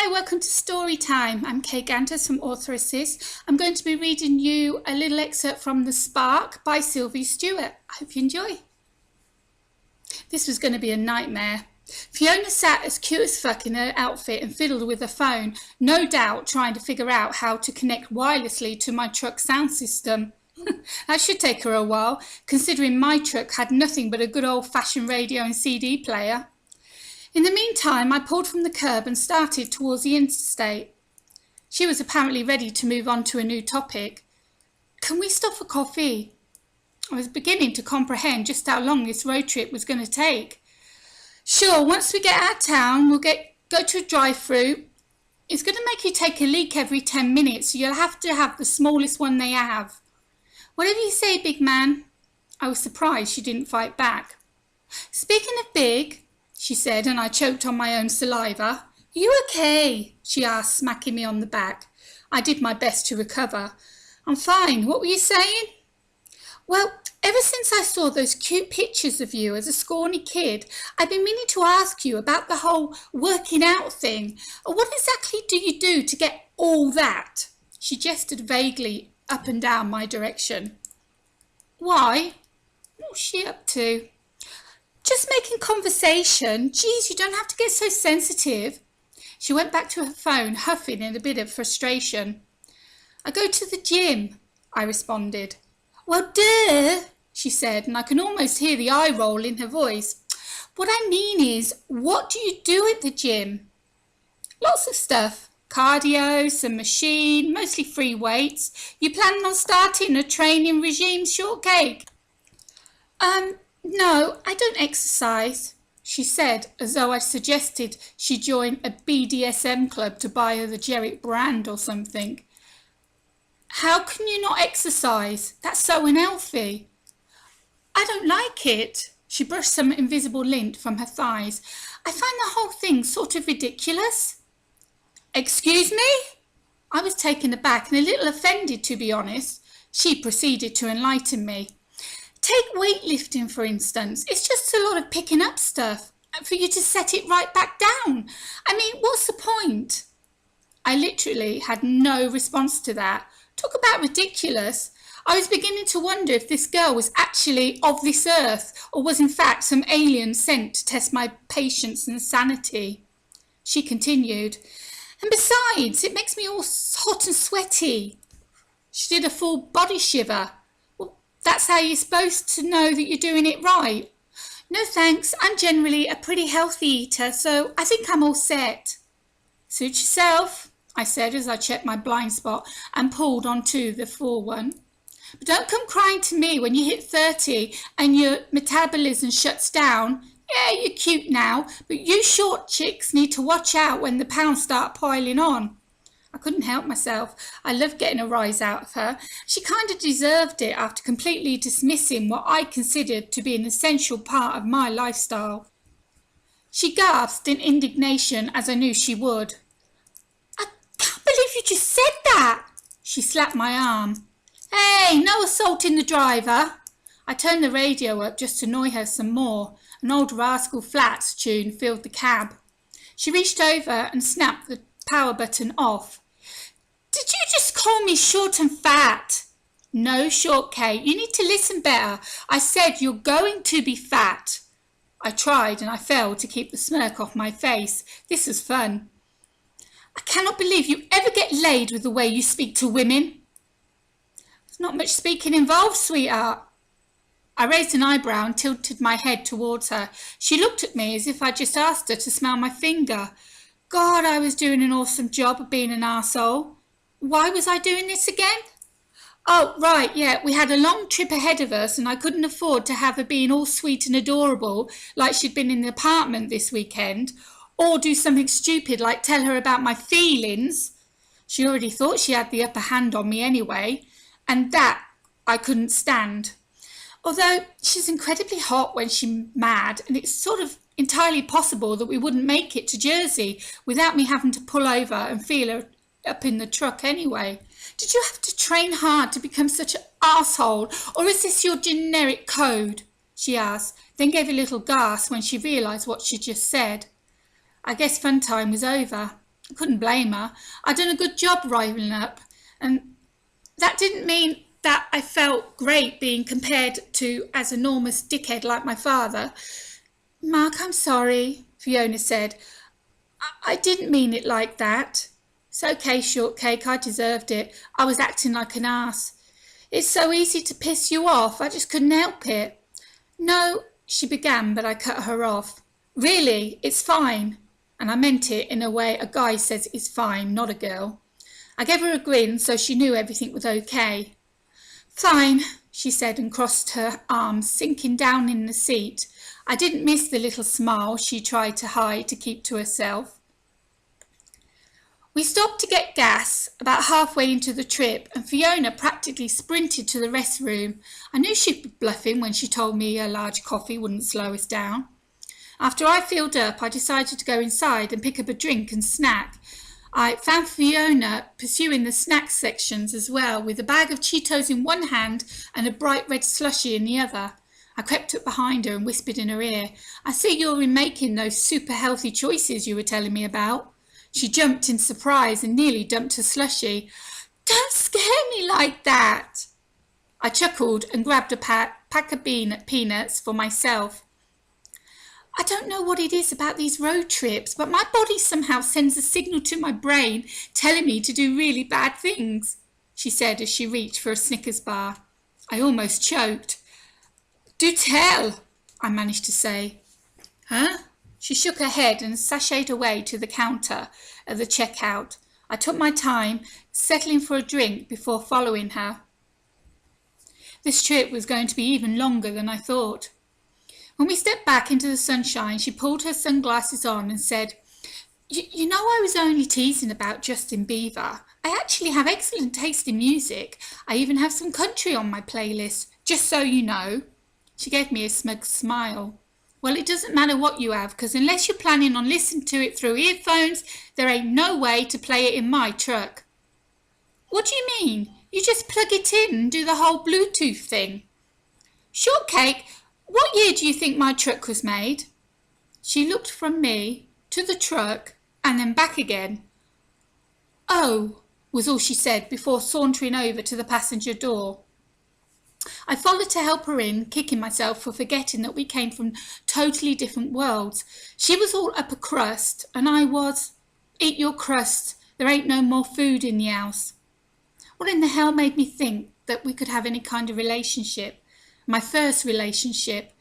Hi, welcome to Story Time. I'm Kay Gantas from Author Assist. I'm going to be reading you a little excerpt from The Spark by Sylvie Stewart. I hope you enjoy. This was going to be a nightmare. Fiona sat as cute as fuck in her outfit and fiddled with her phone, no doubt trying to figure out how to connect wirelessly to my truck's sound system. That should take her a while, considering my truck had nothing but a good old-fashioned radio and CD player. In the meantime, I pulled from the curb and started towards the interstate. She was apparently ready to move on to a new topic. Can we stop for coffee? I was beginning to comprehend just how long this road trip was going to take. Sure, once we get out of town, we'll go to a drive-through. It's going to make you take a leak every 10 minutes, so you'll have to have the smallest one they have. Whatever you say, big man. I was surprised she didn't fight back. Speaking of big, she said, and I choked on my own saliva. Are you okay? She asked, smacking me on the back. I did my best to recover. I'm fine. What were you saying? Well, ever since I saw those cute pictures of you as a scrawny kid, I've been meaning to ask you about the whole working out thing. What exactly do you do to get all that? She gestured vaguely up and down my direction. Why? What's she up to? Just making conversation. Geez, you don't have to get so sensitive. She went back to her phone, huffing in a bit of frustration. I go to the gym, I responded. Well, duh, she said, and I can almost hear the eye roll in her voice. What I mean is, what do you do at the gym? Lots of stuff. Cardio, some machine, mostly free weights. You planning on starting a training regime, shortcake? No, I don't exercise, she said, as though I suggested she join a BDSM club to buy her the Jerrick brand or something. How can you not exercise? That's so unhealthy. I don't like it. She brushed some invisible lint from her thighs. I find the whole thing sort of ridiculous. Excuse me? I was taken aback and a little offended, to be honest. She proceeded to enlighten me. Take weightlifting, for instance. It's just a lot of picking up stuff for you to set it right back down. I mean, what's the point? I literally had no response to that. Talk about ridiculous. I was beginning to wonder if this girl was actually of this earth or was in fact some alien sent to test my patience and sanity. She continued, and besides, it makes me all hot and sweaty. She did a full body shiver. That's how you're supposed to know that you're doing it right. No thanks, I'm generally a pretty healthy eater, so I think I'm all set. Suit yourself, I said as I checked my blind spot and pulled onto the full one. But don't come crying to me when you hit 30 and your metabolism shuts down. Yeah, you're cute now, but you short chicks need to watch out when the pounds start piling on. I couldn't help myself. I loved getting a rise out of her. She kind of deserved it after completely dismissing what I considered to be an essential part of my lifestyle. She gasped in indignation, as I knew she would. I can't believe you just said that. She slapped my arm. Hey, no assaulting the driver. I turned the radio up just to annoy her some more. An old Rascal Flatts tune filled the cab. She reached over and snapped the power button off. Did you just call me short and fat? No, short Kate, you need to listen better. I said you're going to be fat. I tried and I failed to keep the smirk off my face. This was fun. I cannot believe you ever get laid with the way you speak to women. There's not much speaking involved, sweetheart. I raised an eyebrow and tilted my head towards her. She looked at me as if I'd just asked her to smell my finger. God, I was doing an awesome job of being an arsehole. Why was I doing this again? Oh, right, yeah, we had a long trip ahead of us and I couldn't afford to have her being all sweet and adorable like she'd been in the apartment this weekend, or do something stupid like tell her about my feelings. She already thought she had the upper hand on me anyway, and that I couldn't stand. Although she's incredibly hot when she's mad, and it's sort of entirely possible that we wouldn't make it to Jersey without me having to pull over and feel her up in the truck anyway. Did you have to train hard to become such an arsehole, or is this your generic code? She asked, then gave a little gasp when she realised what she'd just said. I guess fun time was over. I couldn't blame her. I'd done a good job rivaling up, and that didn't mean that I felt great being compared to as enormous dickhead like my father. Mark, I'm sorry, Fiona said. I didn't mean it like that. It's okay, Shortcake, I deserved it. I was acting like an ass. It's so easy to piss you off, I just couldn't help it. No, she began, but I cut her off. Really, it's fine. And I meant it in a way a guy says is fine, not a girl. I gave her a grin so she knew everything was okay. Fine, she said and crossed her arms, sinking down in the seat. I didn't miss the little smile she tried to hide to keep to herself. We stopped to get gas about halfway into the trip, and Fiona practically sprinted to the restroom. I knew she'd be bluffing when she told me a large coffee wouldn't slow us down. After I filled up, I decided to go inside and pick up a drink and snack. I found Fiona pursuing the snack sections as well, with a bag of Cheetos in one hand and a bright red slushie in the other. I crept up behind her and whispered in her ear, I see you're making those super healthy choices you were telling me about. She jumped in surprise and nearly dumped her slushie. Don't scare me like that. I chuckled and grabbed a pack of peanuts for myself. I don't know what it is about these road trips, but my body somehow sends a signal to my brain telling me to do really bad things, she said as she reached for a Snickers bar. I almost choked. Do tell, I managed to say. Huh? She shook her head and sashayed away to the counter at the checkout. I took my time, settling for a drink before following her. This trip was going to be even longer than I thought. When we stepped back into the sunshine, she pulled her sunglasses on and said, You know I was only teasing about Justin Bieber. I actually have excellent taste in music. I even have some country on my playlist, just so you know. She gave me a smug smile. Well, it doesn't matter what you have, because unless you're planning on listening to it through earphones, there ain't no way to play it in my truck. What do you mean? You just plug it in and do the whole Bluetooth thing. Shortcake, what year do you think my truck was made? She looked from me to the truck and then back again. Oh, was all she said before sauntering over to the passenger door. I followed to help her in, kicking myself for forgetting that we came from totally different worlds. She was all upper crust, and I was, eat your crust, there ain't no more food in the house. What in the hell made me think that we could have any kind of relationship? My first relationship.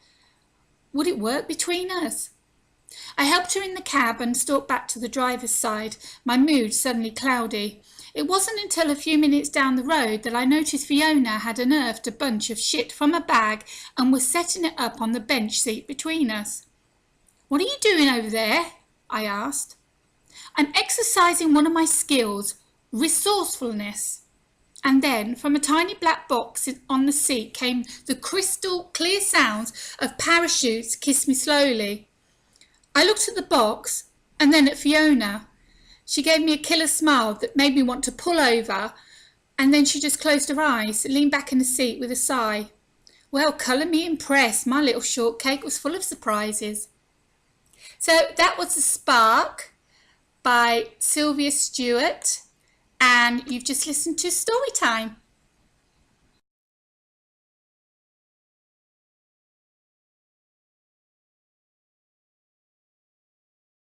Would it work between us? I helped her in the cab and stalked back to the driver's side, my mood suddenly cloudy. It wasn't until a few minutes down the road that I noticed Fiona had unearthed a bunch of shit from a bag and was setting it up on the bench seat between us. What are you doing over there? I asked. I'm exercising one of my skills, resourcefulness. And then, from a tiny black box on the seat came the crystal clear sounds of parachutes kiss me slowly. I looked at the box and then at Fiona. She gave me a killer smile that made me want to pull over, and then she just closed her eyes, leaned back in the seat with a sigh. Well, colour me impressed. My little shortcake was full of surprises. So that was The Spark by Sylvie Stewart, and you've just listened to Story Time.